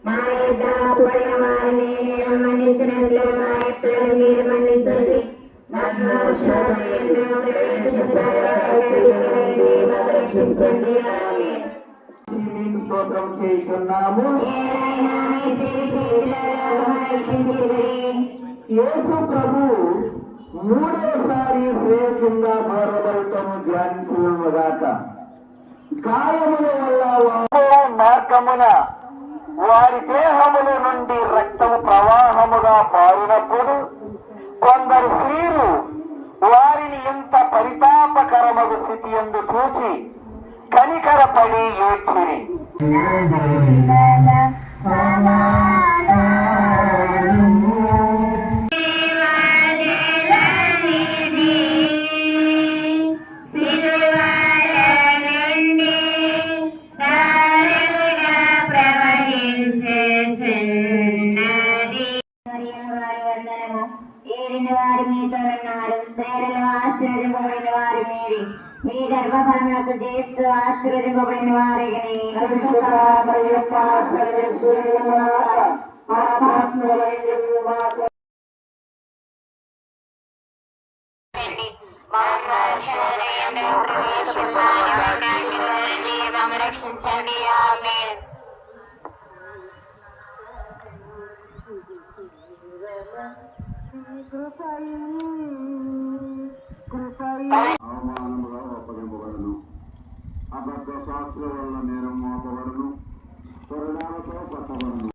మా యుద్ధ పడిన వారిని నేను మన్నించినట్లు నా ఎప్పుడూ మీరు మన్నించండి. నన్ను శోధనలో రక్షించండి. మీకు స్తోత్రం చేస్తున్నాము. యేసు ప్రభు మూడోసారి శ్రేయంగా మారబడటము ధ్యానించుగాక. గాయముల వల్ల మార్గమున వారి దేహముల నుండి రక్తము ప్రవాహముగా పారినప్పుడు కొందరు స్త్రీలు వారిని ఎంత పరితాపకరమగు స్థితి ఎందు చూచి కనికరపడి ఏడ్చిరి. వారి మీతో ఉన్నారు. స్త్రీలను ఆశీర్వదింపబడిన వారి మీరి మీ గర్భఫలములకు చేస్తూ ఆశీర్వదింపబడిన వారి రక్షించండి. ఆమేన్. అవమానముగా ఒప్పగింపబడను. అబద్ధ శాస్త్రం వల్ల నేరం మోపబడను. పరిణామతో పట్టబడను.